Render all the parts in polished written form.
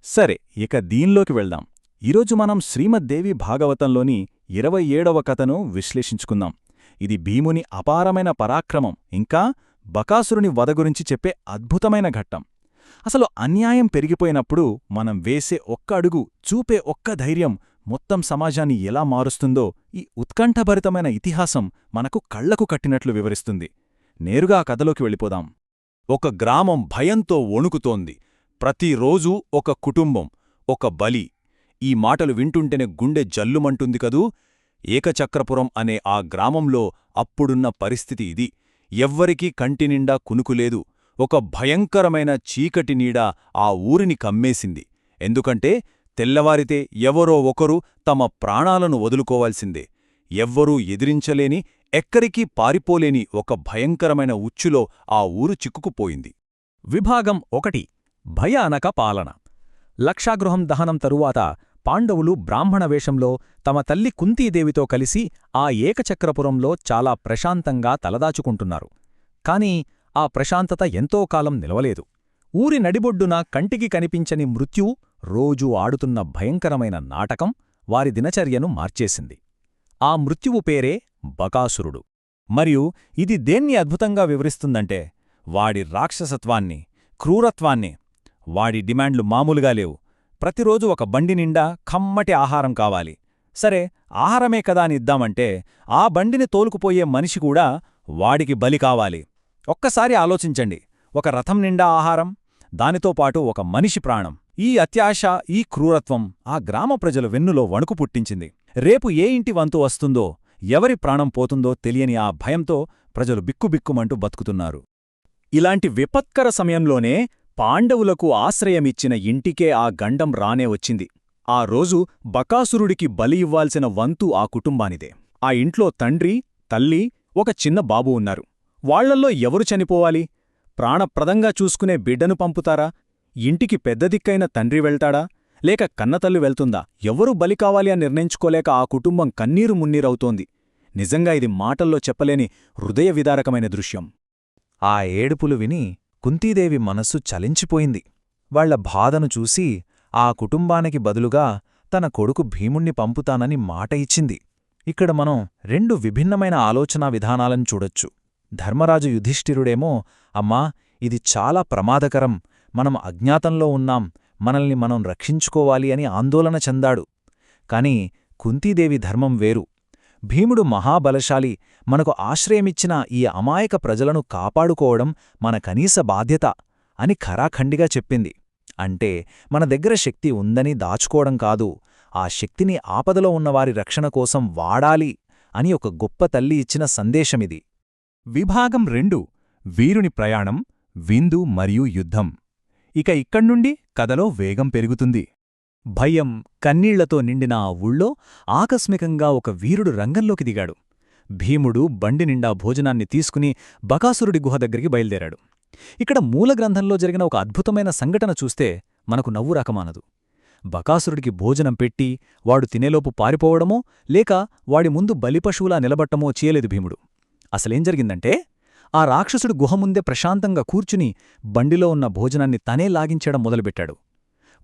సరే, ఇక దీనిలోకి వెళ్దాం. ఈరోజు మనం శ్రీమద్దేవి భాగవతంలోని 27వ కథను విశ్లేషించుకుందాం. ఇది భీముని అపారమైన పరాక్రమం ఇంకా బకాసురుని వధ గురించి చెప్పే అద్భుతమైన ఘట్టం. అసలు అన్యాయం పెరిగిపోయినప్పుడు మనం వేసే ఒక్క అడుగు, చూపే ఒక్క ధైర్యం మొత్తం సమాజాన్ని ఎలా మారుస్తుందో ఈ ఉత్కంఠభరితమైన ఇతిహాసం మనకు కళ్లకు కట్టినట్లు వివరిస్తుంది. నేరుగా ఆ కథలోకి వెళ్ళిపోదాం. ఒక గ్రామం భయంతో వణుకుతోంది. ప్రతిరోజూ ఒక కుటుంబం, ఒక బలి. ఈ మాటలు వింటుంటేనే గుండె జల్లుమంటుంది కదూ. ఏకచక్రపురం అనే ఆ గ్రామంలో అప్పుడున్న పరిస్థితి ఇది. ఎవ్వరికీ కంటినిండా కునుకులేదు. ఒక భయంకరమైన చీకటి నీడ ఆ ఊరిని కమ్మేసింది. ఎందుకంటే తెల్లవారితే ఎవరో ఒకరు తమ ప్రాణాలను వదులుకోవాల్సిందే. ఎవ్వరూ ఎదిరించలేని, ఎక్కడికీ పారిపోలేని ఒక భయంకరమైన ఉచ్చులో ఆ ఊరు చిక్కుకుపోయింది. విభాగం 1. భయానక పాలన. లక్షాగృహం దహనం తరువాత పాండవులు బ్రాహ్మణ వేషంలో తమ తల్లి కుంతీదేవితో కలిసి ఆ ఏకచక్రపురంలో చాలా ప్రశాంతంగా తలదాచుకుంటున్నారు. కాని ఆ ప్రశాంతత ఎంతో కాలం నిలవలేదు. ఊరి నడిబొడ్డున కంటికి కనిపించని మృత్యువు రోజూ ఆడుతున్న భయంకరమైన నాటకం వారి దినచర్యను మార్చేసింది. ఆ మృత్యువు పేరే బకాసురుడు. మరియు ఇది దేన్ని అద్భుతంగా వివరిస్తుందంటే వాడి రాక్షసత్వాన్ని, క్రూరత్వాన్ని. వాడి డిమాండ్లు మామూలుగా లేవు. ప్రతిరోజు ఒక బండి నిండా కమ్మటి ఆహారం కావాలి. సరే, ఆహారమే కదా అని ఇద్దామంటే ఆ బండిని తోలుకుపోయే మనిషి కూడా వాడికి బలి కావాలి. ఒక్కసారి ఆలోచించండి. ఒక రథం నిండా ఆహారం, దానితో పాటు ఒక మనిషి ప్రాణం. ఈ అత్యాశ, ఈ క్రూరత్వం ఆ గ్రామ ప్రజల వెన్నులో వణుకు పుట్టించింది. రేపు ఏ ఇంటి వంతు వస్తుందో, ఎవరి ప్రాణం పోతుందో తెలియని ఆ భయంతో ప్రజలు బిక్కుబిక్కుమంటూ బతుకుతున్నారు. ఇలాంటి విపత్కర సమయంలోనే పాండవులకు ఆశ్రయమిచ్చిన ఇంటికే ఆ గండం రానే వచ్చింది. ఆ రోజు బకాసురుడికి బలి ఇవ్వాల్సిన వంతు ఆ కుటుంబానిదే. ఆ ఇంట్లో తండ్రి, తల్లి, ఒక చిన్న బాబు ఉన్నారు. వాళ్లల్లో ఎవరు చనిపోవాలి? ప్రాణప్రదంగా చూసుకునే బిడ్డను పంపుతారా? ఇంటికి పెద్ద దిక్కైన తండ్రి వెళ్తాడా? లేక కన్నతల్లి వెళ్తుందా? ఎవరూ బలి కావాలి అని నిర్ణయించుకోలేక ఆ కుటుంబం కన్నీరు మున్నీరవుతోంది. నిజంగా ఇది మాటల్లో చెప్పలేని హృదయవిదారకమైన దృశ్యం. ఆ ఏడుపులు విని కుంతీదేవి మనస్సు చలించిపోయింది. వాళ్ల బాధను చూసి ఆ కుటుంబానికి బదులుగా తన కొడుకు భీముణ్ణి పంపుతానని మాట ఇచ్చింది. ఇక్కడ మనం 2 విభిన్నమైన ఆలోచనా విధానాలను చూడొచ్చు. ధర్మరాజు యుధిష్ఠిరుడేమో, అమ్మా, ఇది చాలా ప్రమాదకరం, మనం అజ్ఞాతంలో ఉన్నాం, మనల్ని మనం రక్షించుకోవాలి అని ఆందోళన చెందాడు. కాని కుంతీదేవి ధర్మం వేరు. భీముడు మహాబలశాలి, మనకు ఆశ్రయమిచ్చిన ఈ అమాయక ప్రజలను కాపాడుకోవడం మన కనీస బాధ్యత అని ఖరాఖండిగా చెప్పింది. అంటే మన దగ్గర శక్తి ఉందని దాచుకోవడం కాదు, ఆ శక్తిని ఆపదలో ఉన్నవారి రక్షణ కోసం వాడాలి అని ఒక గొప్ప తల్లి ఇచ్చిన సందేశమిది. విభాగం 2. వీరుని ప్రయాణం, విందు మరియు యుద్ధం. ఇక ఇక్కడ్నుండి కథలో వేగం పెరుగుతుంది. భయం, కన్నీళ్లతో నిండిన ఆ ఊళ్ళో ఆకస్మికంగా ఒక వీరుడు రంగంలోకి దిగాడు. భీముడు బండి నిండా భోజనాన్ని తీసుకుని బకాసురుడి గుహ దగ్గరికి బయల్దేరాడు. ఇక్కడ మూలగ్రంథంలో జరిగిన ఒక అద్భుతమైన సంఘటన చూస్తే మనకు నవ్వు రాకమానదు. బకాసురుడికి భోజనం పెట్టి వాడు తినేలోపు పారిపోవడమో లేక వాడి ముందు బలిపశువులా నిలబట్టమో చేయలేదు భీముడు. అసలేం జరిగిందంటే ఆ రాక్షసుడు గుహ ముందే ప్రశాంతంగా కూర్చుని బండిలో ఉన్న భోజనాన్ని తనే లాగించడం మొదలుపెట్టాడు.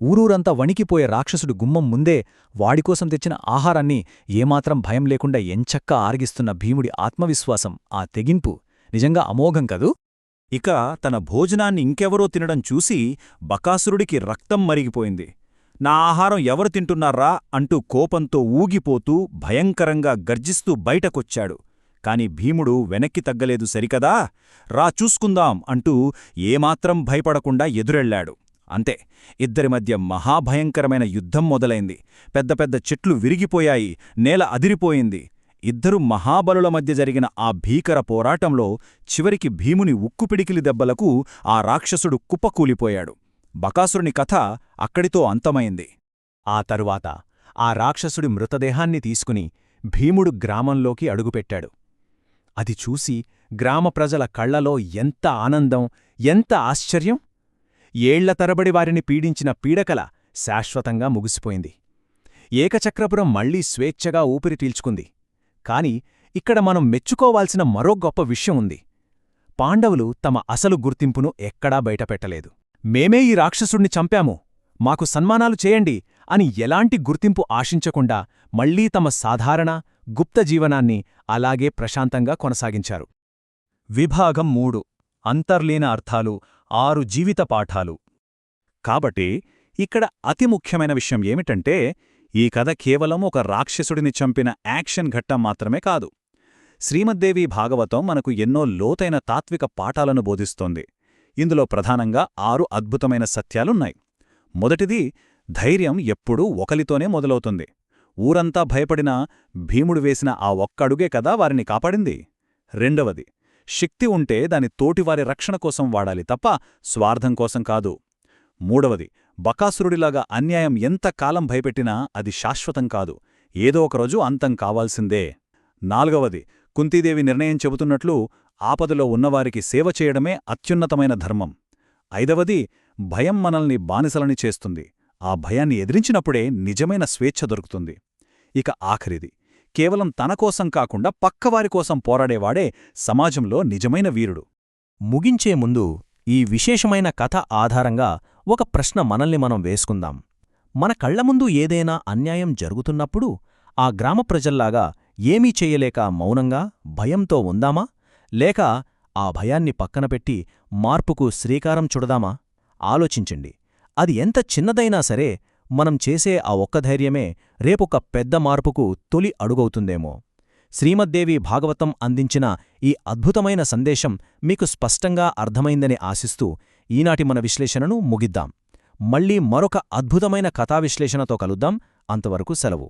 ఊరూరంతా వణికిపోయే రాక్షసుడు గుమ్మం ముందే వాడికోసం తెచ్చిన ఆహారాన్ని ఏమాత్రం భయం లేకుండా ఎంచక్కా ఆరగిస్తున్న భీముడి ఆత్మవిశ్వాసం, ఆ తెగింపు నిజంగా అమోఘం కదూ. ఇక తన భోజనాన్ని ఇంకెవరో తినడం చూసి బకాసురుడికి రక్తం మరిగిపోయింది. నా ఆహారం ఎవరు తింటున్నారా అంటూ కోపంతో ఊగిపోతూ భయంకరంగా గర్జిస్తూ బయటకొచ్చాడు. కాని భీముడు వెనక్కి తగ్గలేదు సరికదా. రా చూసుకుందాం అంటూ ఏమాత్రం భయపడకుండా ఎదురెళ్లాడు. అంతే, ఇద్దరి మధ్య మహాభయంకరమైన యుద్ధం మొదలైంది. పెద్ద పెద్ద చెట్లు విరిగిపోయాయి, నేల అదిరిపోయింది. ఇద్దరు మహాబలుల మధ్య జరిగిన ఆ భీకర పోరాటంలో చివరికి భీముని ఉక్కుపిడికిలి దెబ్బలకు ఆ రాక్షసుడు కుప్పకూలిపోయాడు. బకాసురుని కథ అక్కడితో అంతమైంది. ఆ తరువాత ఆ రాక్షసుడి మృతదేహాన్ని తీసుకుని భీముడు గ్రామంలోకి అడుగుపెట్టాడు. అది చూసి గ్రామ ప్రజల కళ్లలో ఎంత ఆనందం, ఎంత ఆశ్చర్యం! ఏళ్ల తరబడి వారిని పీడించిన పీడకల శాశ్వతంగా ముగిసిపోయింది. ఏకచక్రపురం మళ్లీ స్వేచ్ఛగా ఊపిరి పీల్చుకుంది. కాని ఇక్కడ మనం మెచ్చుకోవాల్సిన మరో గొప్ప విషయం ఉంది. పాండవులు తమ అసలు గుర్తింపును ఎక్కడా బయటపెట్టలేదు. మేమే ఈ రాక్షసుణ్ణి చంపాము, మాకు సన్మానాలు చేయండి అని ఎలాంటి గుర్తింపు ఆశించకుండా మళ్లీ తమ సాధారణ గుప్త జీవనాన్ని అలాగే ప్రశాంతంగా కొనసాగించారు. విభాగం 3 అంతర్లీన అర్థాలు 6 జీవిత పాఠాలు. కాబట్టి ఇక్కడ అతి ముఖ్యమైన విషయం ఏమిటంటే, ఈ కథ కేవలం ఒక రాక్షసుడిని చంపిన యాక్షన్ ఘట్టం మాత్రమే కాదు. శ్రీమద్దేవి భాగవతం మనకు ఎన్నో లోతైన తాత్విక పాఠాలను బోధిస్తోంది. ఇందులో ప్రధానంగా 6 అద్భుతమైన సత్యాలున్నాయి. మొదటిది, ధైర్యం ఎప్పుడూ ఒకలితోనే మొదలవుతుంది. ఊరంతా భయపడినా భీముడు వేసిన ఆ ఒక్కడుగే కదా వారిని కాపాడింది. రెండవది, శక్తి ఉంటే దాని తోటివారి రక్షణ కోసం వాడాలి తప్ప స్వార్థం కోసం కాదు. మూడవది, బకాసురుడిలాగా అన్యాయం ఎంతకాలం భయపెట్టినా అది శాశ్వతం కాదు, ఏదో ఒకరోజు అంతం కావాల్సిందే. నాలుగవది, కుంతీదేవి నిర్ణయం చెబుతున్నట్లు ఆపదలో ఉన్నవారికి సేవ చేయడమే అత్యున్నతమైన ధర్మం. ఐదవది, భయం మనల్ని బానిసలని చేస్తుంది. ఆ భయాన్ని ఎదిరించినప్పుడే నిజమైన స్వేచ్ఛ దొరుకుతుంది. ఇక ఆఖరిది, కేవలం తనకోసం కాకుండా పక్కవారికోసం పోరాడేవాడే సమాజంలో నిజమైన వీరుడు. ముగించే ముందు ఈ విశేషమైన కథ ఆధారంగా ఒక ప్రశ్న మనల్ని మనం వేసుకుందాం. మన కళ్లముందు ఏదైనా అన్యాయం జరుగుతున్నప్పుడు ఆ గ్రామ ప్రజల్లాగా ఏమీ చెయ్యలేక మౌనంగా భయంతో ఉందామా, లేక ఆ భయాన్ని పక్కనపెట్టి మార్పుకు శ్రీకారం చుడదామా? ఆలోచించండి. అది ఎంత చిన్నదైనా సరే మనం చేసే ఆ ఒక్క ధైర్యమే రేపొక పెద్ద మార్పుకు తొలి అడుగవుతుందేమో. శ్రీమద్దేవి భాగవతం అందించిన ఈ అద్భుతమైన సందేశం మీకు స్పష్టంగా అర్థమైందని ఆశిస్తూ ఈనాటి మన విశ్లేషణను ముగిద్దాం. మళ్ళీ మరొక అద్భుతమైన కథావిశ్లేషణతో కలుద్దాం. అంతవరకు సెలవు.